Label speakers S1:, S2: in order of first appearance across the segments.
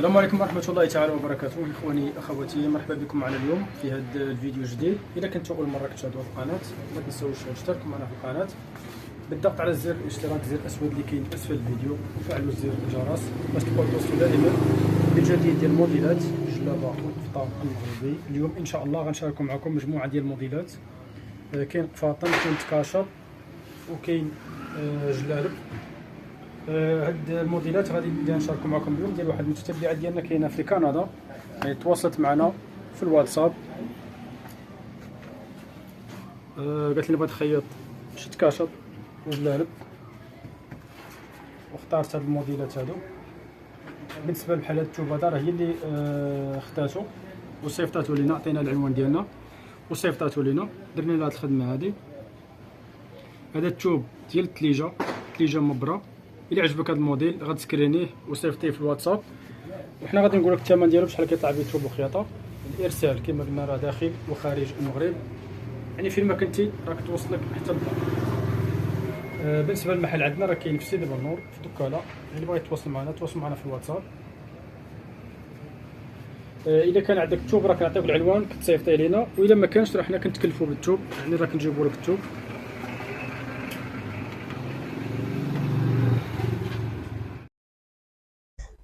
S1: السلام عليكم ورحمة الله تعالى وبركاته. إخواني أخواتي، مرحبا بكم معنا اليوم في هذا الفيديو الجديد. إذا كنتوا أول مرة كتشاهدوا القناة ما تنساوش تشتركوا معنا في القناة بالضغط على زر الاشتراك، زر أسود اللي كاين أسفل الفيديو، وفعلوا زر الجرس باش تبقاو توصلوا دائما بالجديد ديال الموديلات الجلابة والقفطان المغربي. اليوم إن شاء الله غنشاركوا معكم مجموعة ديال الموديلات. كاين قفاطن، كاين تكاشر، وكاين جلالب. هاد الموديلات غادي نشاركو معكم اليوم ديال واحد المتتبعه ديالنا كاينه في كندا، يعني تواصلت معنا في الواتساب. قالت لي بغات تخيط شي تكاشط وجلالب، واختارت هاد الموديلات هادو. بالنسبه بحال هاد الثوب هذا راه هي اللي اختاتو وصيفطاتو لينا، عطينا العنوان ديالنا وصيفطاتو لينا، درنا لها هاد الخدمه هادي. هذا الثوب ديال الثليجه مبرة. إلا عجبك هذا الموديل غتسكرينيه وصيفطيه في الواتساب، وحنا غادي نقول لك الثمن ديالو بشحال كيطلع به الثوب وخياطه. الارسال كما قلنا راه داخل وخارج المغرب، يعني فين ما كنتي راك توصلك حتى الدار. بالنسبه للمحل عندنا راه كاين في سيدي بنور في دكاله، يعني بغيت تواصل معنا تواصل معنا في الواتساب. الا كان عندك الثوب راه كنعطيوك العنوان كتصيفطيه لينا، والا ما كانش راه حنا كنتكلفوا بالثوب، يعني راه كنجيبوا لك الثوب.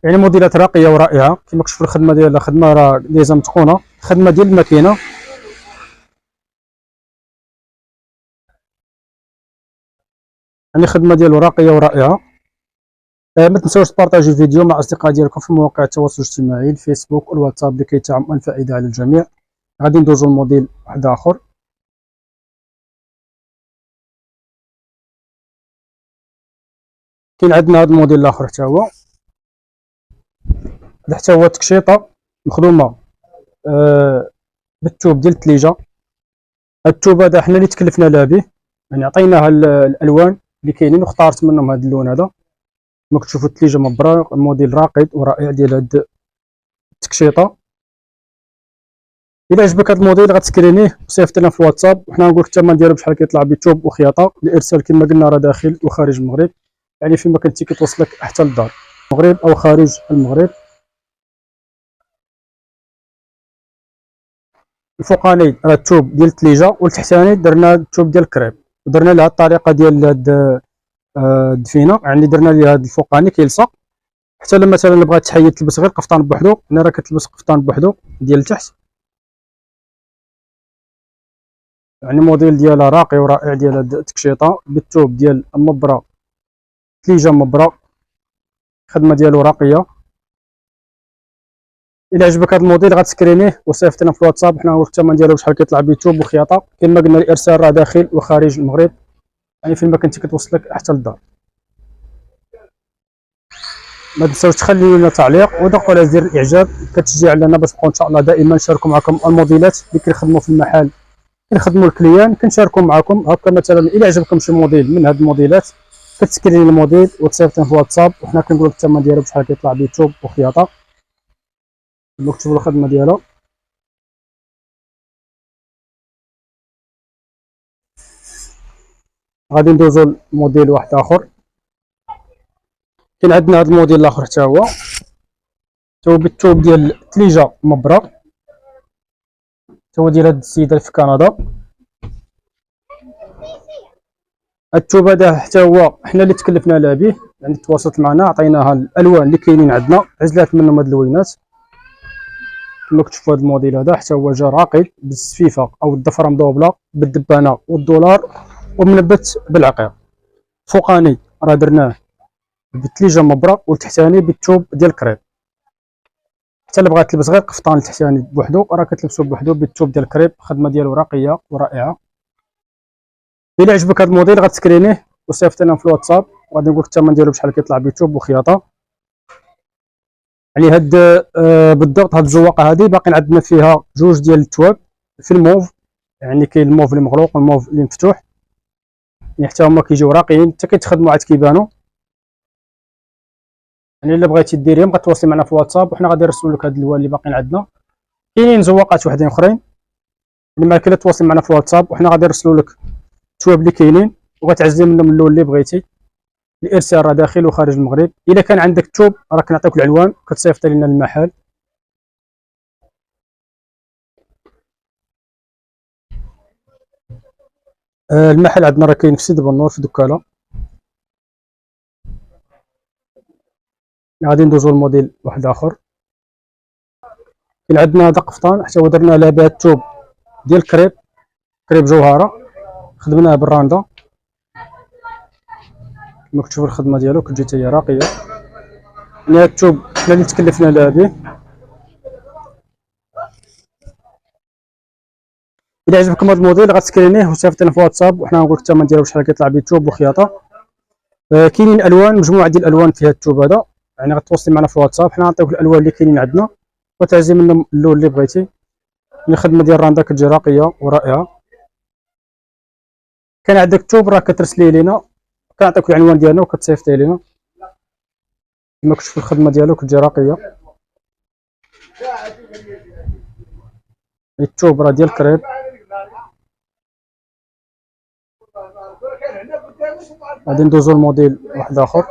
S1: يعني موديلات راقيه ورائعه كما كتشوفوا. الخدمه ديالها خدمه راه لازم متقونه، خدمه ديال الماكينه. يعني خدمه ديالو راقيه ورائعه. ما تنساوش تبارطاجيو الفيديو مع اصدقاء ديالكم في مواقع التواصل الاجتماعي، الفيسبوك والواتساب، لكي تعم الفائده على الجميع. غادي ندوزو لموديل واحد اخر. كاين عندنا هذا الموديل الاخر حتى هو، هذا حتى هو تكشيطه مخدومه بالثوب ديال الثليجه. هاد الثوب هذا حنا اللي تكلفنا له به، يعني عطيناها الالوان اللي كاينين واختارت منهم هذا اللون هذا. كما كتشوفوا الثليجه مبرة، موديل راقد ورائع ديال هاد التكشيطه. الا عجبك هذا الموديل غتسكرينيه وصيفط لنا في الواتساب، وحنا نقول لك الثمن ديالو بشحال كيطلع بالثوب وخياطه. الارسال كما قلنا راه داخل وخارج المغرب، يعني فين ما كنتي كتوصلك حتى للدار، المغرب او خارج المغرب. الفوقاني راه الثوب ديال الثليجه، والتحتاني درنا الثوب ديال الكريب، ودرنا لها الطريقه ديال هاد الدفينه، يعني درنا لها هاد الفوقاني كيلصق. حتى لما مثلا بغات تحيد تلبس غير قفطان بوحدو، هنا راه كتلبس قفطان بوحدو ديال التحت. يعني الموديل ديالها راقي ورائع ديال هاد التكشيطه بالثوب ديال مبرة، ثليجه مبرة، الخدمه ديالو راقيه. الا عجبك هذا الموديل غتسكرينيه وصيفط لنا في الواتساب، حنا نقول الثمن ديالو بشحال كيطلع بالثوب وخياطه. كما قلنا الارسال راه داخل وخارج المغرب، يعني فين ما كنتي كتوصلك حتى للدار. ما تنساوش تخليو لنا تعليق وضغطوا على زر الاعجاب كتشجيع لنا باش نبقاو ان شاء الله دائما نشاركوا معكم الموديلات اللي كنخدموا في المحل، كنخدموا الكليان، كنشاركوا معكم. هكا مثلا الا عجبكم شي موديل من هاد الموديلات كتسكرين الموديل وتصيفطوه في الواتساب، وحنا كنقول لك الثمن ديالو بشحال كيطلع بالثوب وخياطه. نكتبوا الخدمه ديالها. غادي ندوزو لموديل واحد اخر. كاين عندنا هذا الموديل الاخر حتى هو بالثوب ديال الثليجه مبرة، حتى هو ديال هاد السيده في كندا. الثوب هذا حتى هو حنا اللي تكلفنا له به، يعني تواصلت معنا عطيناها الالوان اللي كاينين عندنا، عزلات منهم هاد اللوينات. كما كتشوفوا هذا الموديل هذا حتى هو جا راقي بالسفيفه او الضفره مدوبله بالدبانه والدولار ومنبت بالعقير. فوقاني راه درناه بالثليجه مبرة، والتحتاني بالثوب ديال الكريب. حتى اللي بغات تلبس غير قفطان التحتاني بوحدو راه كتلبسو بوحدو بالثوب ديال الكريب. الخدمه ديالو راقيه ورائعه. الا عجبك هذا الموديل غتسكرينيه وصيفط لنا في الواتساب، وغادي نقول لك الثمن ديالو بشحال كيطلع بالثوب وخياطه. يعني هاد بالضبط هاد الزواقه هذه باقيين عندنا فيها جوج ديال الثواب في الموف، يعني كاين الموف اللي مغلوق والموف اللي مفتوح، يعني حتى هما كيجيو راقيين حتى كيتخدموا عاد كيبانوا. يعني الا بغيتي ديريهم غتواصلي معنا في الواتساب، وحنا غادي نرسلوا لك هاد الالوان اللي باقيين عندنا. كاينين زواقات وحدين اخرين اللي ما كاين تواصل معنا في الواتساب، وحنا غادي نرسلوا لك الثواب اللي كاينين، وغتعزلي منهم اللون اللي بغيتي. الارسال راه داخل وخارج المغرب. الا كان عندك توب راك نعطيك العنوان كتصيفط لنا المحل. المحل عندنا راه كاين في سيدي بنور في دكاله. غادي ندوزو لموديل واحد اخر. كاين عندنا هذا قفطان حتى هو درنا له بها التوب ديال كريب، كريب جوهره، خدمناه بالراندا كما كتشوفوا الخدمه ديالو كتجي حتى هي راقيه. يعني هاد التوب حنا اللي تكلفنا لها به. الا عجبكم هذا الموديل غتسكرينيه وصيفط لنا في واتساب وحنا نقول لك الثمن ديالو شحال كيطلع به التوب وخياطه. كاينين الوان، مجموعه ديال الالوان فيها التوب هذا، يعني غتواصلي معنا في الواتساب حنا نعطيوك الالوان اللي كاينين عندنا وتعزي منهم اللون اللي بغيتي. الخدمه ديال راندا كتجي راقيه ورائعه. كان عندك التوب راه كترسليه لينا، كنعطيك العنوان ديالنا وكتصيفطيه لينا. كما كتشوفوا الخدمه ديالو كتجي راقيه. التوب راه ديال كريب. غادي ندوزو لموديل واحد اخر.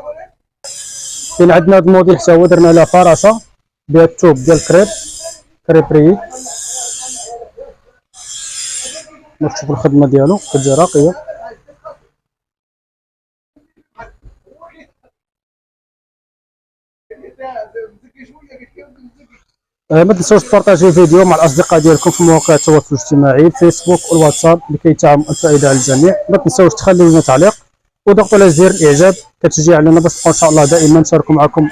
S1: كاين عندنا هذا الموديل حتى هو درنا له فراشه بها التوب ديال كريب، كريب ريي. نشوفوا الخدمه ديالو كتجي راقيه. ما تنساوش تبارطاجيو الفيديو مع الاصدقاء ديالكم في مواقع التواصل الاجتماعي الفيسبوك والواتساب لكي تعم الفائده على الجميع. ما تنساوش تخليو لنا تعليق وضغطوا على زر الاعجاب كتشجيع لنا باش نبقاو ان شاء الله دائما نشاركوا معكم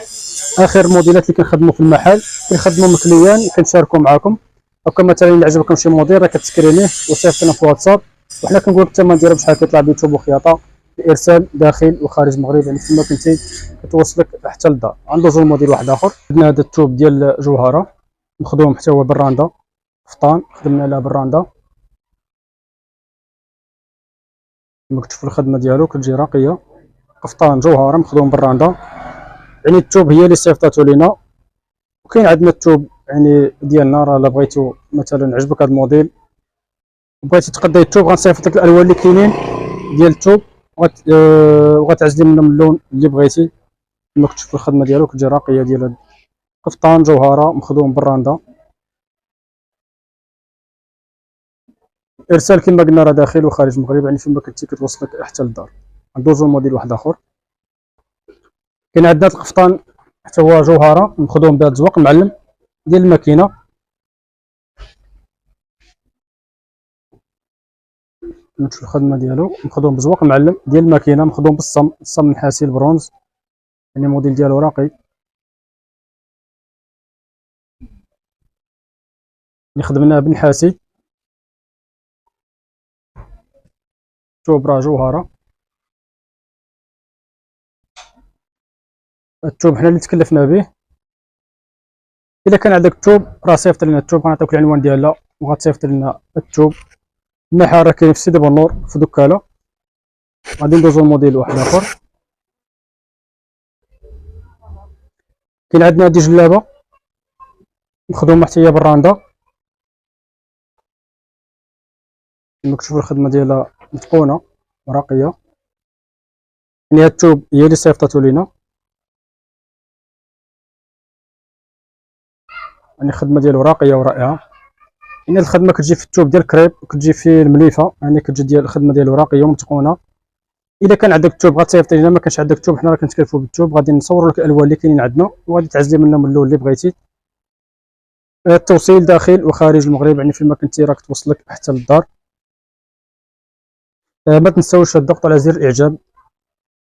S1: اخر الموديلات اللي كنخدموا في المحل، كنخدموا مكليان كنشاركوا معكم. وكما مثلا الا عجبكم شي موديل راه كتسكرينيه وصيفط لنا في واتساب وحنا كنقول لك الثمن ديالو بشحال كيطلع به توب وخياطه الارسال داخل وخارج المغرب، يعني فيما كنتي كتوصلك حتى للدار. غندوزو الموديل واحد اخر. عندنا هذا التوب ديال جوهره مخدوم حتى هو بالراندا، فطان خدمنا لها بالراندا كما كتشوفوا الخدمه ديالو كتجي راقيه. قفطان جوهره مخدوم بالراندا، يعني التوب هي اللي صيفطاتو لينا. وكاين عندنا التوب يعني ديالنا راه الا بغيتو مثلا عجبك هذا الموديل بغيتي تقضي التوب غنصيفط لك الالوان اللي كاينين ديال التوب وغتعزلي منهم اللون اللي بغيتي. كما كتشوفوا الخدمه ديالو كتجي راقيه ديال قفطان جوهره مخدوم بالراندا. ارسال كما قلنا راه داخل وخارج المغرب، يعني فيما كنتي كتوصلك حتى للدار. ندوزو لموديل واحد اخر. كاين عندنا القفطان حتى هو جوهره مخدوم بهذا الزواق المعلم ديال الماكينه. نشوف الخدمه ديالو مخدوم بزواق معلم ديال الماكينه، مخدوم بالصم النحاسي البرونز، يعني الموديل ديالو راقي اللي خدمناه بالنحاسي. التوب راه جوهره. التوب حنا اللي تكلفنا به. الا كان عندك التوب راه صيفط لنا التوب غنعطيوك العنوان ديالها وغتصيفط لنا التوب. المحل راه كاين في سيدي بنور في دكاله. غادي ندوزو لموديل واحد اخر. كاين عندنا هادي جلابه مخدومه حتى هي بالراندا كما كتشوفوا الخدمه ديالها متقونه وراقيه، يعني هاد التوب هي اللي صيفطاتو لينا. يعني الخدمه ديالو راقيه ورائعه، يعني الخدمه كتجي في التوب ديال كريب وكتجي في المليفه، يعني كتجي ديال الخدمه ديالو راقيه ومتقونه. الا كان عندك التوب غتصيفط لينا، ما كانش عندك التوب حنا راه كنتكلفوا بالتوب غادي نصوروا لك الالوان اللي كاينين عندنا وغادي تعزلي منهم اللون اللي بغيتي. التوصيل داخل وخارج المغرب، يعني فيما كنتي راك توصلك حتى للدار. ما تنساوش الضغط على زر الاعجاب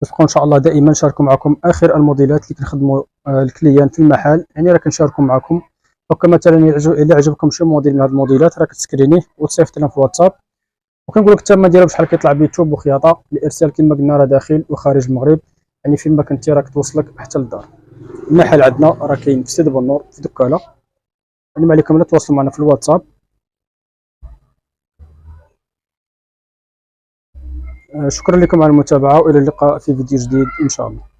S1: باش نبقاو ان شاء الله دائما نشاركوا معكم اخر الموديلات اللي كنخدموا الكليان في المحل، يعني راه كنشاركوا معكم. وكما مثلا الا عجبكم شي موديل من هاد الموديلات راه كتسكرينيه وتصيفط لنا في الواتساب وكنقول لك الثمن ديالو بشحال كيطلع به توب وخياطه الارسال كما قلنا راه داخل وخارج المغرب، يعني فيما كنتي راك توصلك حتى للدار. المحل عندنا راه كاين في سيدي بنور في دكاله، يعني ما عليكم الا تواصلوا معنا في الواتساب. شكرا لكم على المتابعه والى اللقاء في فيديو جديد ان شاء الله.